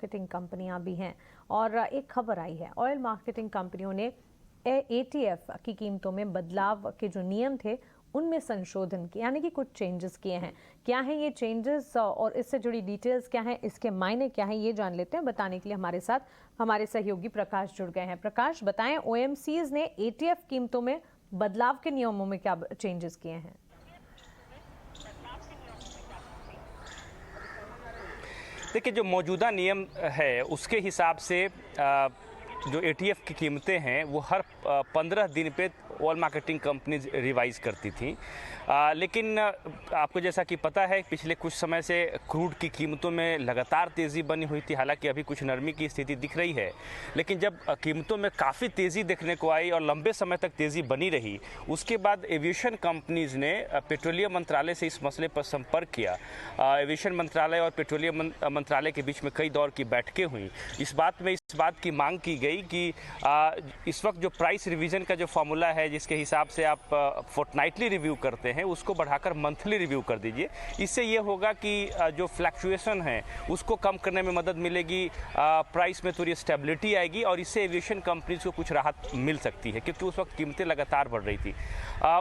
Marketing कंपनियां भी हैं और एक खबर आई है, ऑयल मार्केटिंग कंपनियों ने एटीएफ की कीमतों में बदलाव के जो नियम थे उनमें संशोधन किया, यानी कि कुछ चेंजेस किए हैं। क्या है ये चेंजेस और इससे जुड़ी डिटेल्स क्या हैं, इसके मायने क्या हैं, ये जान लेते हैं। बताने के लिए हमारे साथ हमारे सहयोगी प्रकाश जुड़ गए हैं। प्रकाश, बताएं, ओएमसीज ने एटीएफ कीमतों में बदलाव के नियमों में क्या चेंजेस किए हैं? देखिए, जो मौजूदा नियम है उसके हिसाब से जो एटीएफ की कीमतें हैं वो हर 15 दिन पे ऑयल मार्केटिंग कंपनीज रिवाइज करती थी। लेकिन आपको जैसा कि पता है, पिछले कुछ समय से क्रूड की कीमतों में लगातार तेज़ी बनी हुई थी। हालांकि अभी कुछ नरमी की स्थिति दिख रही है, लेकिन जब कीमतों में काफ़ी तेज़ी देखने को आई और लंबे समय तक तेज़ी बनी रही, उसके बाद एविएशन कंपनीज ने पेट्रोलियम मंत्रालय से इस मसले पर संपर्क किया। एविएशन मंत्रालय और पेट्रोलियम मंत्रालय के बीच में कई दौर की बैठकें हुई। इस बात की मांग की गई कि इस वक्त जो प्राइस रिवीजन का जो फॉर्मूला है, जिसके हिसाब से आप फोर्टनाइटली रिव्यू करते हैं, उसको बढ़ाकर मंथली रिव्यू कर दीजिए। इससे ये होगा कि जो फ्लक्चुएशन है उसको कम करने में मदद मिलेगी, प्राइस में थोड़ी स्टेबिलिटी आएगी और इससे एविएशन कंपनीज को कुछ राहत मिल सकती है, क्योंकि उस वक्त कीमतें लगातार बढ़ रही थी।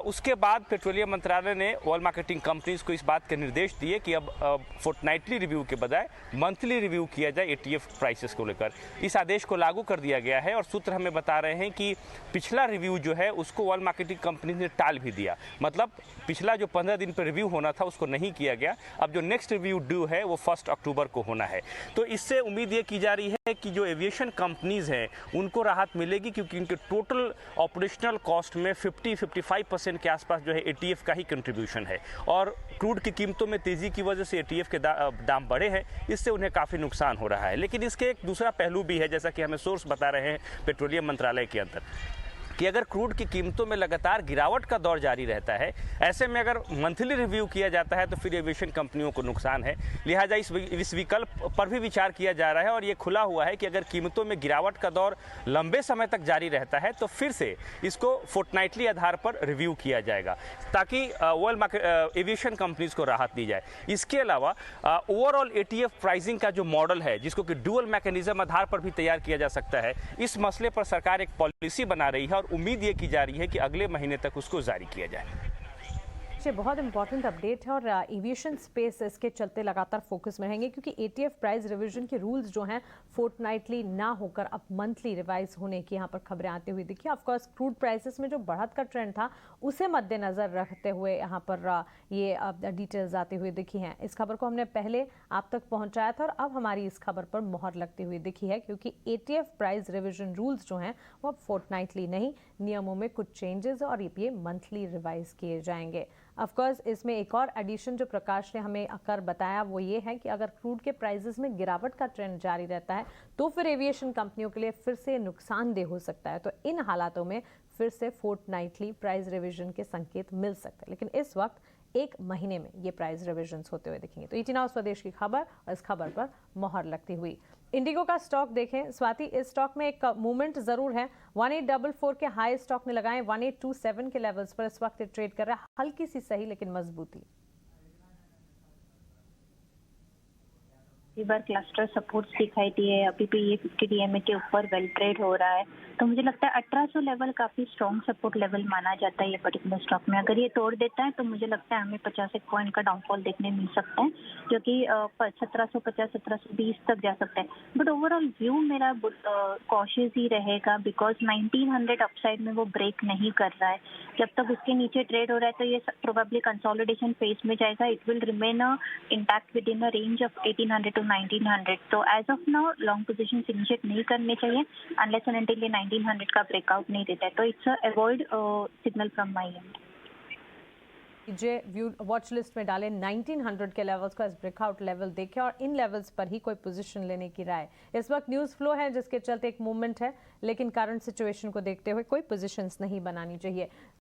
उसके बाद पेट्रोलियम मंत्रालय ने ऑयल मार्केटिंग कंपनीज को इस बात के निर्देश दिए कि अब फोर्टनाइटली रिव्यू के बजाय मंथली रिव्यू किया जाए एटीएफ प्राइसेस को लेकर। इस आदेश को लागू कर दिया गया है और सूत्र हमें बता रहे हैं कि पिछला रिव्यू जो है उसको ऑयल मार्केटिंग कंपनी ने टाल भी दिया। मतलब पिछला जो 15 दिन पर रिव्यू होना था उसको नहीं किया गया। अब जो नेक्स्ट रिव्यू ड्यू है वो 1 अक्टूबर को होना है। तो इससे उम्मीद ये की जा रही है कि जो एविएशन कंपनीज हैं उनको राहत मिलेगी, क्योंकि उनके टोटल ऑपरेशनल कॉस्ट में 50-55% के आसपास जो है एटीएफ का ही कंट्रीब्यूशन है। और क्रूड की कीमतों में तेज़ी की वजह से एटीएफ के दाम बढ़े हैं, इससे उन्हें काफ़ी नुकसान हो रहा है। लेकिन इसके एक दूसरा पहलू भी है, जैसा कि हमें सोर्स बता रहे हैं पेट्रोलियम मंत्रालय के अंदर, कि अगर क्रूड की कीमतों में लगातार गिरावट का दौर जारी रहता है, ऐसे में अगर मंथली रिव्यू किया जाता है तो फिर एविएशन कंपनियों को नुकसान है। लिहाजा इस विकल्प पर भी विचार किया जा रहा है और ये खुला हुआ है कि अगर कीमतों में गिरावट का दौर लंबे समय तक जारी रहता है तो फिर से इसको फोर्टनाइटली आधार पर रिव्यू किया जाएगा, ताकि एविएशन कंपनीज को राहत दी जाए। इसके अलावा ओवरऑल एटीएफ प्राइसिंग का जो मॉडल है, जिसको कि डुअल मैकेनिज्म आधार पर भी तैयार किया जा सकता है, इस मसले पर सरकार एक पॉलिसी बना रही है और उम्मीद ये की जा रही है कि अगले महीने तक उसको जारी किया जाए। ये बहुत इंपॉर्टेंट अपडेट है और एविएशन स्पेस इसके चलते लगातार फोकस में रहेंगे, क्योंकि एटीएफ प्राइस रिवीजन के रूल्स जो हैं फोर्टनाइटली ना होकर अब मंथली रिवाइज होने की यहाँ पर खबरें आती हुई दिखी। ऑफ कोर्स क्रूड प्राइसेस में जो बढ़त का ट्रेंड था उसे मद्देनजर रखते हुए यहाँ पर ये डिटेल्स आती हुई दिखी हैं। इस खबर को हमने पहले आप तक पहुँचाया था और अब हमारी इस खबर पर मोहर लगती हुई दिखी है, क्योंकि एटीएफ प्राइस रिविजन रूल्स जो हैं वो अब फोर्टनाइटली नहीं, नियमों में कुछ चेंजेस और ये मंथली रिवाइज किए जाएंगे। ऑफकोर्स इसमें एक और एडिशन जो प्रकाश ने हमें आकर बताया वो ये है कि अगर क्रूड के प्राइसेस में गिरावट का ट्रेंड जारी रहता है तो फिर एविएशन कंपनियों के लिए फिर से नुकसानदेह हो सकता है। तो इन हालातों में फिर से फोर्टनाइटली प्राइस रिविजन के संकेत मिल सकते हैं, लेकिन इस वक्त एक महीने में ये प्राइस रिविजन्स होते हुए दिखेंगे। तो ET Now स्वदेश की खबर और इस खबर पर मोहर लगती हुई इंडिगो का स्टॉक देखें। स्वाति, इस स्टॉक में एक मूवमेंट जरूर है। 1844 के हाई स्टॉक ने लगाए 1827 के लेवल्स पर इस वक्त ट्रेड कर रहा है, हल्की सी सही लेकिन मजबूती। बार क्लस्टर सपोर्ट्स दिखाई दिए, अभी भी ये 50 DMA के ऊपर वेल ट्रेड हो रहा है। तो मुझे लगता है 1800 लेवल काफी स्ट्रॉन्ग सपोर्ट लेवल माना जाता है ये पर्टिकुलर स्टॉक में। अगर ये तोड़ देता है तो मुझे लगता है हमें 50 एक पॉइंट का डाउनफॉल देखने मिल सकता है, जो कि 1750 1720 तक जा सकता है। बट ओवरऑल व्यू मेरा कॉशियस ही रहेगा, बिकॉज 1900 अपसाइड में वो ब्रेक नहीं कर रहा है। जब तक उसके नीचे ट्रेड हो रहा है तो ये प्रोबेबली कंसोलिडेशन फेज में जाएगा। It will remain intact within a range of 1800 to 1900। तो as of now long position initiate नहीं करने चाहिए अनलेस एंड अनटिल ये 1900 का ब्रेकआउट नहीं देता है। तो it's avoid signal from my and. View watch list में डालें 1900 के लेवल्स को एज ब्रेकआउट लेवल देखें और इन लेवल्स पर ही कोई पोजीशन लेने की राय। इस वक्त न्यूज़ फ्लो है जिसके चलते एक मूवमेंट है, लेकिन करंट सिचुएशन को देखते हुए कोई पोजीशंस नहीं बनानी चाहिए।